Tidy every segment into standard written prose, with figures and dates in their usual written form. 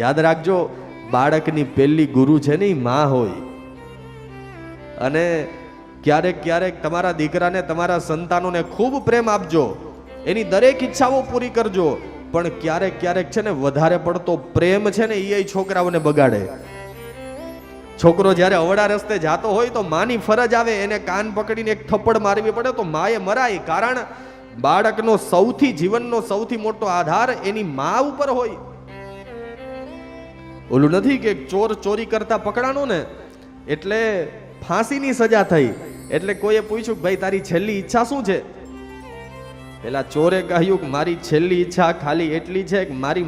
યાદ રાખજો, બાળકની પહેલી ગુરુ છે ને એ માં હોય. અને ક્યારેક ક્યારેક તમારા દીકરાને, તમારા સંતાનોને ખૂબ પ્રેમ આપજો, એની દરેક ઈચ્છાઓ પૂરી કરજો. પણ ક્યારેક ક્યારેક છે ને વધારે પડતો પ્રેમ છે ને એ છોકરાઓને બગાડે. છોકરો જ્યારે અવળા રસ્તે જાતો હોય તો માની ફરજ આવે, એને કાન પકડીને એક થપ્પડ મારવી પડે તો માએ મરાય. કારણ બાળકનો સૌથી, જીવનનો સૌથી મોટો આધાર એની મા ઉપર હોય. ઓલું નથી કે ચોર ચોરી કરતા પકડાનો ને એટલે ફાંસીની સજા થઈ, એટલે કોઈએ પૂછ્યું કે ભાઈ તારી છેલ્લી ઈચ્છા શું છે? પેલા ચોરે કહ્યું કે મારી છેલ્લી ઈચ્છા ખાલી એટલી છે કે મારી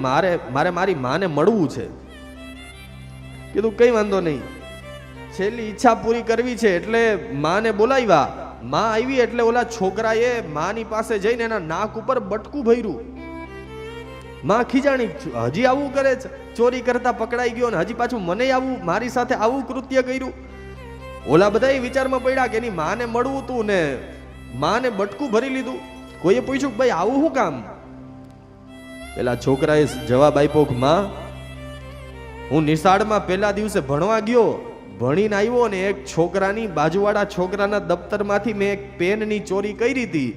મારી માને મળવું છે. કીધું કઈ વાંધો નહીં, છેલ્લી ઈચ્છા પૂરી કરવી છે. એટલે માને બોલાવ્યા. માં આવી એટલે ઓલા છોકરાએ માની પાસે જઈને એના નાક ઉપર બટકું ભર્યું. માં ખીજાણી, હજી આવું કરે છે, ચોરી કરતા પકડાઈ ગયો ને હજી પાછું મને આવું, મારી સાથે આવું કૃત્ય કર્યું. ઓલા બધા વિચારમાં પડ્યા કે એની માને મળવું તું ને માને બટકું ભરી લીધું. કોઈએ પૂછ્યું કે ભાઈ આવું શું કામ? પેલા છોકરાએ જવાબ આપ્યો કે માં, હું નિશાળમાં પહેલા દિવસે ભણવા ગયો, ભણીને આવ્યો ને એક છોકરાની, બાજુવાળા છોકરાના દફતરમાંથી મેં એક પેનની ચોરી કરી હતી.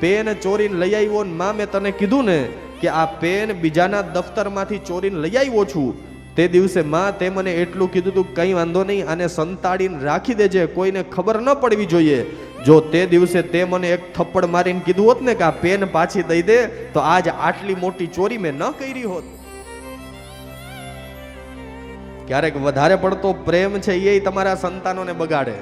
પેન ચોરીને લઈ આવ્યો ને માં મેં તને કીધું ને કે આ પેન બીજાના દફતરમાંથી ચોરીને લઈ આવ્યો છું. તે દિવસે માં તે મને એટલું કીધું તું કંઈ વાંધો નહીં, આને સંતાડીને રાખી દેજે, કોઈને ખબર ન પડવી જોઈએ. જો તે દિવસે તે મને એક થપ્પડ મારીને કીધું હોત ને કે આ પેન પાછી દઈ દે તો આજ આટલી મોટી ચોરી મેં ન કરી હોત. ક્યારેક વધારે પડતો પ્રેમ છે એ તમારા સંતાનોને બગાડે.